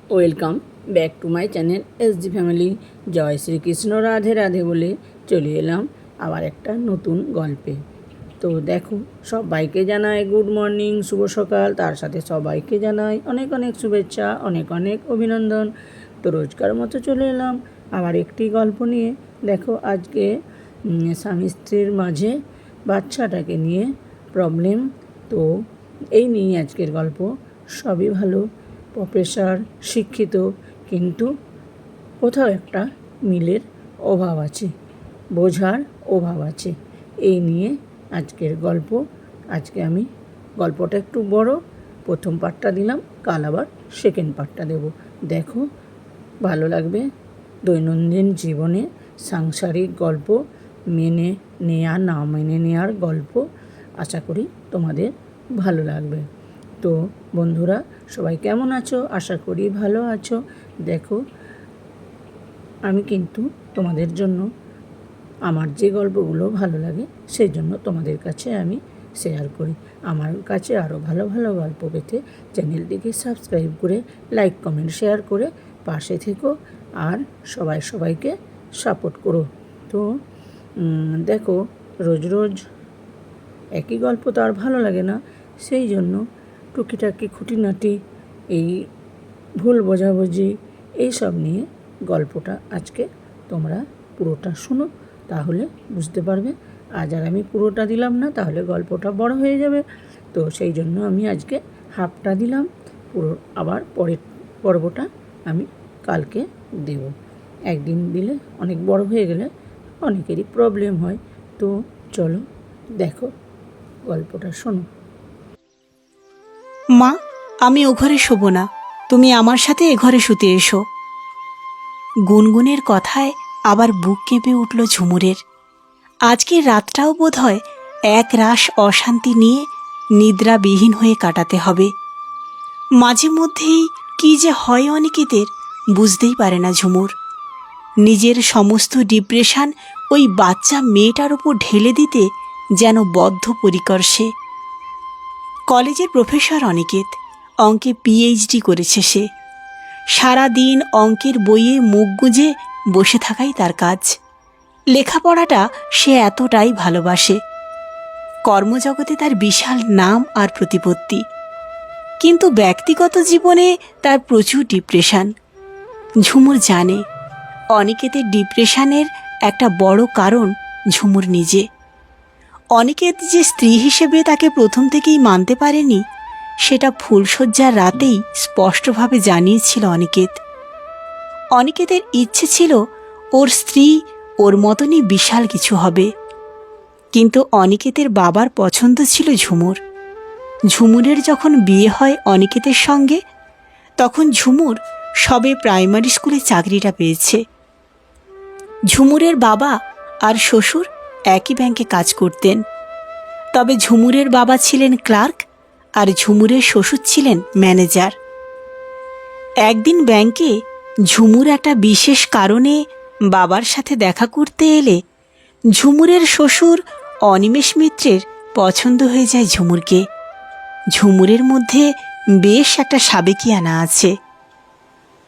Welcome back to my channel SD family. জয় শ্রীকৃষ্ণ, রাধে রাধে বলে চলে এলাম আবার একটা নতুন গল্পে। তো দেখো, সবাইকে জানাই গুড মর্নিং, শুভ সকাল। তার সাথে সবাইকে জানাই অনেক অনেক শুভেচ্ছা, অনেক অনেক অভিনন্দন। তো রোজকার মতো চলে এলাম আবার একটি গল্প নিয়ে। দেখো, আজকে স্বামী স্ত্রীর মাঝে বাচ্চাটাকে নিয়ে প্রবলেম। তো এই নিয়ে আজকের গল্প। সবই ভালো, প্রফেসর, শিক্ষিত, কিন্তু কোথাও একটা মিলের অভাব আছে, বোঝার অভাব আছে। এই নিয়ে আজকের গল্প। আজকে আমি গল্পটা একটু বড়, প্রথম পার্টটা দিলাম, কাল আবার সেকেন্ড পার্টটা দেব। দেখো, ভালো লাগবে। দৈনন্দিন জীবনে সাংসারিক গল্প, মেনে নেয়া না মেনে নেওয়ার গল্প। আশা করি তোমাদের ভালো লাগবে। তো বন্ধুরা, সবাই কেমন আছো? আশা করি ভালো আছো। দেখো, আমি কিন্তু তোমাদের জন্য আমার যে গল্পগুলো ভালো লাগে সেই জন্য তোমাদের কাছে আমি শেয়ার করি। আমার কাছে আরও ভালো ভালো গল্প পেতে চ্যানেলটিকে সাবস্ক্রাইব করে লাইক কমেন্ট শেয়ার করে পাশে থেকো, আর সবাইকে সাপোর্ট করো। তো দেখো, রোজ রোজ একই গল্প তো আর ভালো লাগে না, সেই জন্য টুকিটাকি খুঁটিনাটি, এই ভুল বোঝাবুঝি, এইসব নিয়ে গল্পটা আজকে তোমরা পুরোটা শোনো, তাহলে বুঝতে পারবে। আজ আর আমি পুরোটা দিলাম না, তাহলে গল্পটা বড় হয়ে যাবে। তো সেই জন্য আমি আজকে হাফটা দিলাম, পুরো আবার পরের পর্বটা আমি কালকে দেব। একদিন দিলে অনেক বড় হয়ে গেলে অনেকেরই প্রবলেম হয়। তো চলো, দেখো, গল্পটা শোনো। মা, আমি ও ঘরে শোব না, তুমি আমার সাথে এ ঘরে শুতে এসো। গুনগুনের কথায় আবার বুক কেঁপে উঠল ঝুমুরের। আজকের রাতটাও বোধ হয় এক রাশ অশান্তি নিয়ে নিদ্রাবিহীন হয়ে কাটাতে হবে। মাঝে মধ্যেই কি যে হয় অনিকেতের, বুঝতেই পারে না ঝুমুর। নিজের সমস্ত ডিপ্রেশন ওই বাচ্চা মেয়েটার ওপর ঢেলে দিতে যেন বদ্ধপরিকর সে। কলেজের প্রফেসর অনিকেত, অঙ্কে পিএইচডি করেছে সে। সারা দিন অঙ্কের বইয়ে মুখ গুঁজে বসে থাকাই তার কাজ। লেখাপড়াটা সে এতটাই ভালোবাসে। কর্মজগতে তার বিশাল নাম আর প্রতিপত্তি, কিন্তু ব্যক্তিগত জীবনে তার প্রচুর ডিপ্রেশন। ঝুমুর জানে অনিকেতের ডিপ্রেশনের একটা বড় কারণ ঝুমুর নিজে। অনিকেত যে স্ত্রী হিসেবে তাকে প্রথম থেকেই মানতে পারেনি, সেটা ফুলশয্যার রাতেই স্পষ্টভাবে জানিয়েছিল অনিকেত। অনিকেতের ইচ্ছে ছিল ওর স্ত্রী ওর মতনই বিশাল কিছু হবে, কিন্তু অনিকেতের বাবার পছন্দ ছিল ঝুমুর। ঝুমুরের যখন বিয়ে হয় অনিকেতের সঙ্গে, তখন ঝুমুর সবে প্রাইমারি স্কুলে চাকরিটা পেয়েছে। ঝুমুরের বাবা আর শ্বশুর একই ব্যাংকে কাজ করতেন, তবে ঝুমুরের বাবা ছিলেন ক্লার্ক আর ঝুমুরের শ্বশুর ছিলেন ম্যানেজার। একদিন ব্যাংকে ঝুমুর একটা বিশেষ কারণে বাবার সাথে দেখা করতে এলে ঝুমুরের শ্বশুর অনিমেষ মিত্রের পছন্দ হয়ে যায় ঝুমুরকে। ঝুমুরের মধ্যে বেশ একটা সাবেকিয়ানা আছে।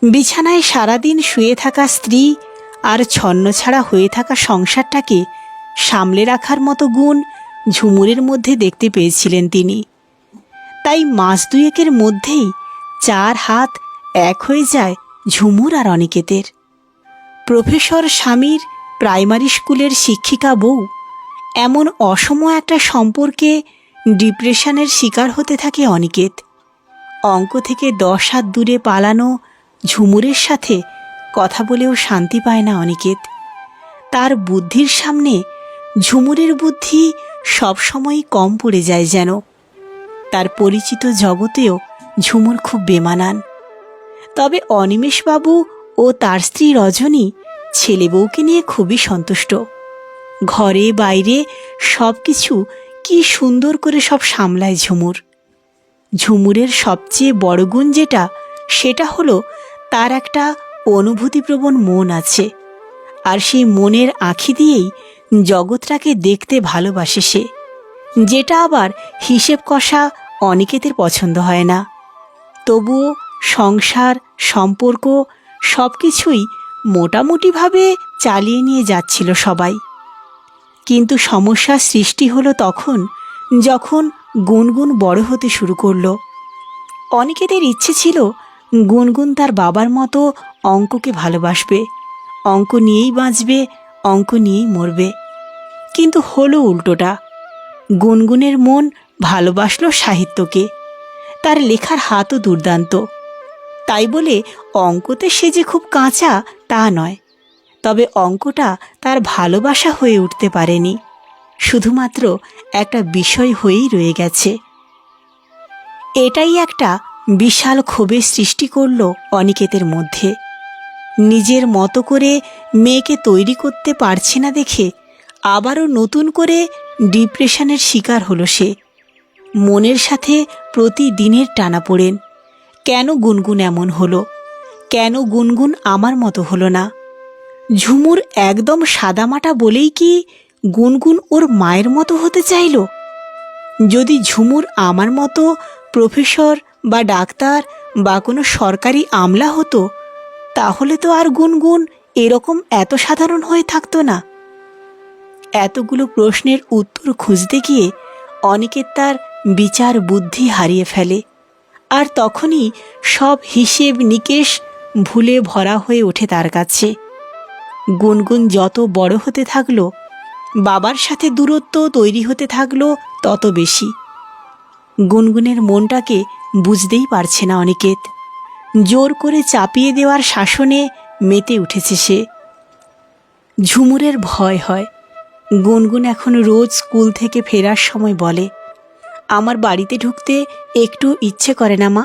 বিছানায় সারাদিন শুয়ে থাকা স্ত্রী আর ছন্নছাড়া হয়ে থাকা সংসারটাকে সামলে রাখার মতো গুণ ঝুমুরের মধ্যে দেখতে পেয়েছিলেন তিনি। তাই মাস দুয়েকের মধ্যেই চার হাত এক হয়ে যায় ঝুমুর আর অনিকেতের। প্রফেসর স্বামীর প্রাইমারি স্কুলের শিক্ষিকা বউ, এমন অসম একটা সম্পর্কে ডিপ্রেশনের শিকার হতে থাকে অনিকেত। অঙ্ক থেকে 10 হাত দূরে পালানো ঝুমুরের সাথে কথা বলেও শান্তি পায় না অনিকেত। তার বুদ্ধির সামনে ঝুমুরের বুদ্ধি সবসময়ই কম পড়ে যায় যেন। তার পরিচিত জগতেও ঝুমুর খুব বেমানান। তবে অনিমেষবাবু ও তার স্ত্রী রজনী ছেলে বউকে নিয়ে খুবই সন্তুষ্ট। ঘরে বাইরে সব কিছু কি সুন্দর করে সব সামলায় ঝুমুর। ঝুমুরের সবচেয়ে বড় গুণ যেটা, সেটা হলো তার একটা অনুভূতিপ্রবণ মন আছে, আর সেই মনের আঁখি দিয়েই জগৎটাকে দেখতে ভালোবাসে সে, যেটা আবার হিসেব কষা অনিকেতের পছন্দ হয় না। তবুও সংসার, সম্পর্ক সব কিছুই মোটামুটিভাবে চালিয়ে নিয়ে যাচ্ছিল সবাই। কিন্তু সমস্যার সৃষ্টি হলো তখন যখন গুনগুন বড় হতে শুরু করলো। অনিকেতের ইচ্ছে ছিল গুনগুন তার বাবার মতো অঙ্ককে ভালোবাসবে, অঙ্ক নিয়েই বাঁচবে, অঙ্ক নিয়েই মরবে। কিন্তু হলো উল্টোটা। গুনগুনের মন ভালোবাসল সাহিত্যকে, তার লেখার হাতও দুর্দান্ত। তাই বলে অঙ্কতে সে যে খুব কাঁচা তা নয়, তবে অঙ্কটা তার ভালোবাসা হয়ে উঠতে পারেনি, শুধুমাত্র একটা বিষয় হয়েই রয়ে গেছে। এটাই একটা বিশাল ক্ষোভের সৃষ্টি করল অনিকেতের মধ্যে। নিজের মতো করে মেয়েকে তৈরি করতে পারছে না দেখে আবারও নতুন করে ডিপ্রেশনের শিকার হলো সে। মনের সাথে প্রতিদিনের টানাপোড়েন। কেন গুনগুন এমন হলো? কেন গুনগুন আমার মতো হলো না? ঝুমুর একদম সাদামাটা বলেই কি গুনগুন ওর মায়ের মতো হতে চাইল? যদি ঝুমুর আমার মতো প্রফেসর বা ডাক্তার বা কোনো সরকারি আমলা হতো, তাহলে তো আর গুনগুন এরকম এত সাধারণ হয়ে থাকতো না। এতগুলো প্রশ্নের উত্তর খুঁজতে গিয়ে অনিকেত তার বিচার বুদ্ধি হারিয়ে ফেলে, আর তখনই সব হিসেব নিকেশ ভুলে ভরা হয়ে ওঠে তার কাছে। গুনগুন যত বড় হতে থাকলো, বাবার সাথে দূরত্ব তৈরি হতে থাকলো তত বেশি। গুনগুনের মনটাকে বুঝতেই পারছে না অনিকেত। জোর করে চাপিয়ে দেওয়ার শাসনে মেতে উঠেছে সে। ঝুমুরের ভয় হয়। গুনগুন এখন রোজ স্কুল থেকে ফেরার সময় বলে, আমার বাড়িতে ঢুকতে একটু ইচ্ছে করে না মা,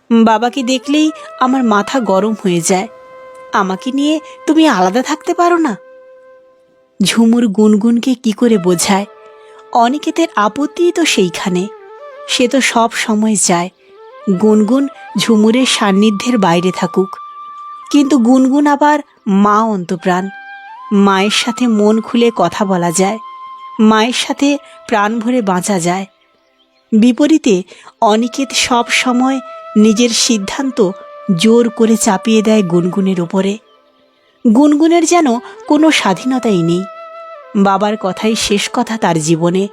বাবাকে দেখলেই আমার মাথা গরম হয়ে যায়, আমাকে নিয়ে তুমি আলাদা থাকতে পারো না? ঝুমুর গুনগুনকে কি করে বোঝায়? অনিকেতের আপত্তিই তো সেইখানে। সে তো সব সময় চায় গুনগুন ঝুমুরের সান্নিধ্যের বাইরে থাকুক, কিন্তু গুনগুন আবার মা অন্তপ্রাণ। মায়ের সাথে মন খুলে কথা বলা যায়, মায়ের সাথে প্রাণ ভরে বাঁচা যায়। বিপরীতে অনিকেত সব সময় নিজের সিদ্ধান্ত জোর করে চাপিয়ে দেয় গুনগুনের ওপরে। গুনগুনের যেন কোনো স্বাধীনতাই নেই। বাবার কথাই শেষ কথা তার জীবনে।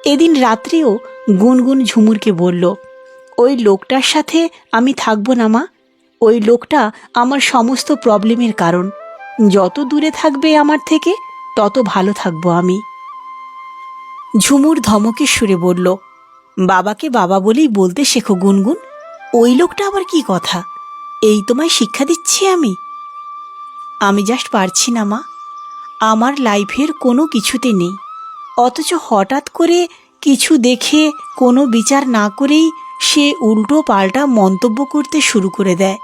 এদিন রাত্রেও গুনগুন ঝুমুরকে বলল, ওই লোকটার সাথে আমি থাকবো না মা, ওই লোকটা আমার সমস্ত প্রবলেমের কারণ। যত দূরে থাকবে আমার থেকে তত ভালো থাকবো আমি। ঝুমুর ধমকের সুরে বলল, বাবাকে বাবা বলেই বলতে শেখো গুনগুন, ওই লোকটা আবার কি কথা? এই তোমায় শিক্ষা দিচ্ছি আমি? আমি জাস্ট পারছি না মা, আমার লাইফের কোনো কিছুতে নেই, অথচ হঠাৎ করে কিছু দেখে কোনো বিচার না করেই সে উল্টো পাল্টা মন্তব্য করতে শুরু করে দেয়।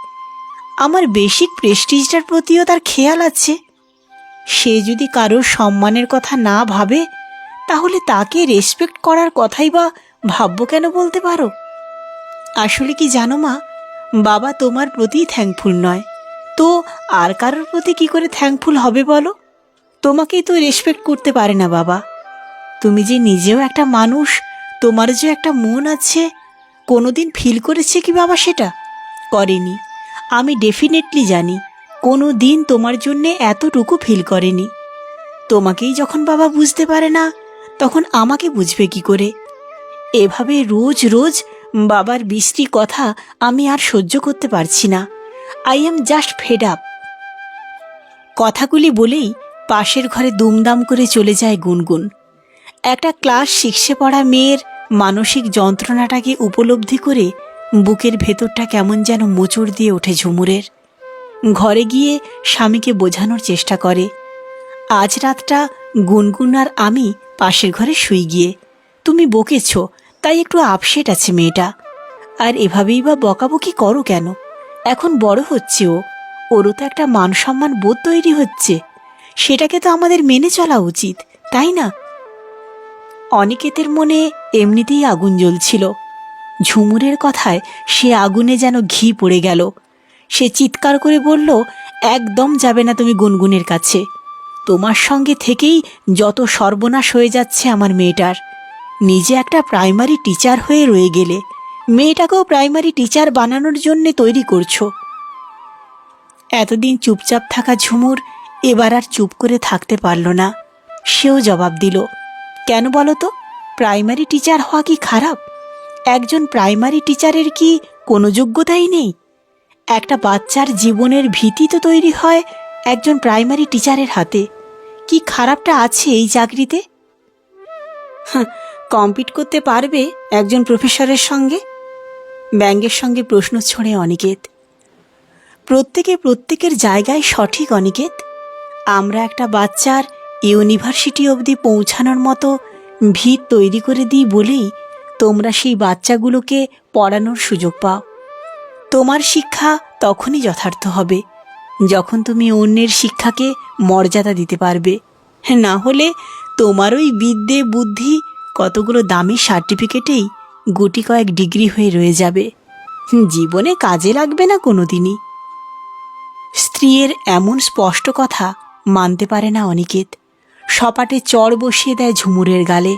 আমার বেসিক প্রেস্টিজটার প্রতিও তার খেয়াল আছে। সে যদি কারোর সম্মানের কথা না ভাবে, তাহলে তাকে রেসপেক্ট করার কথাই বা ভাববো কেন বলতে পারো? আসলে কি জানো মা, বাবা তোমার প্রতিই থ্যাঙ্কফুল নয়, তো আর কারোর প্রতি কি করে থ্যাঙ্কফুল হবে বলো? তোমাকেই তো রেসপেক্ট করতে পারে না বাবা। তুমি যে নিজেও একটা মানুষ, তোমার যে একটা মন আছে, কোনোদিন ফিল করেছে কি বাবা সেটা? করেনি। আমি ডেফিনেটলি জানি কোনো দিন তোমার জন্যে এতটুকু ফিল করেনি। তোমাকেই যখন বাবা বুঝতে পারে না, তখন আমাকে বুঝবে কি করে? এভাবে রোজ রোজ বাবার বিশ্রী কথা আমি আর সহ্য করতে পারছি না। I am just fed up. কথাগুলি বলেই পাশের ঘরে দুমদাম করে চলে যায় গুনগুন। একটা ক্লাস 6-এ পড়া মেয়ের মানসিক যন্ত্রণাটাকে উপলব্ধি করে বুকের ভেতরটা কেমন যেন মোচড় দিয়ে ওঠে ঝুমুরের। ঘরে গিয়ে স্বামীকে বোঝানোর চেষ্টা করে, আজ রাতটা গুনগুন আর আমি পাশের ঘরে শুই গিয়ে, তুমি বকেছ তাই একটু আপসেট আছে মেয়েটা, আর এভাবেই বা বকাবকি করো কেন? এখন বড় হচ্ছে ও, ওরও তো একটা মান সম্মান বোধ তৈরি হচ্ছে, সেটাকে তো আমাদের মেনে চলা উচিত, তাই না? অনিকেতের মনে এমনিতেই আগুন জ্বলছিল। ঝুমুরের কথায় সে আগুনে যেন ঘি পড়ে গেল। সে চিৎকার করে বলল, একদম যাবে না তুমি গুনগুনের কাছে। তোমার সঙ্গে থেকেই যত সর্বনাশ হয়ে যাচ্ছে আমার মেয়েটার। নিজে একটা প্রাইমারি টিচার হয়ে রয়ে গেলে, মেয়েটাকেও প্রাইমারি টিচার বানানোর জন্য তৈরি করছো। এতদিন চুপচাপ থাকা ঝুমুর এবার আর চুপ করে থাকতে পারল না। সেও জবাব দিল, কেন বলো তো, প্রাইমারি টিচার হওয়া কি খারাপ? একজন প্রাইমারি টিচারের কি কোনো যোগ্যতাই নেই? একটা বাচ্চার জীবনের ভীতি তো তৈরি হয় একজন প্রাইমারি টিচারের হাতে। কি খারাপটা আছে এই চাকরিতে? কম্পিট করতে পারবে একজন প্রফেসরের সঙ্গে? ব্যঙ্গের সঙ্গে প্রশ্ন ছড়ে অনিকেত। প্রত্যেকে প্রত্যেকের জায়গায় সঠিক অনিকেত। আমরা একটা বাচ্চার ইউনিভার্সিটি অবধি পৌঁছানোর মতো ভিত তৈরি করে দিই বলেই তোমরা সেই বাচ্চাগুলোকে পড়ানোর সুযোগ পাও। তোমার শিক্ষা তখনই যথার্থ হবে যখন তুমি অন্যের শিক্ষাকে মর্যাদা দিতে পারবে। না হলে তোমার ওই বিদ্যে বুদ্ধি কতগুলো দামি সার্টিফিকেটেই গুটি কয়েক ডিগ্রি হয়ে রয়ে যাবে, জীবনে কাজে লাগবে না কোনোদিনই। স্ত্রীর এমন স্পষ্ট কথা মানতে পারে না অনিকেত। সপাটে চড় বসিয়ে দেয় ঝুমুরের গালে।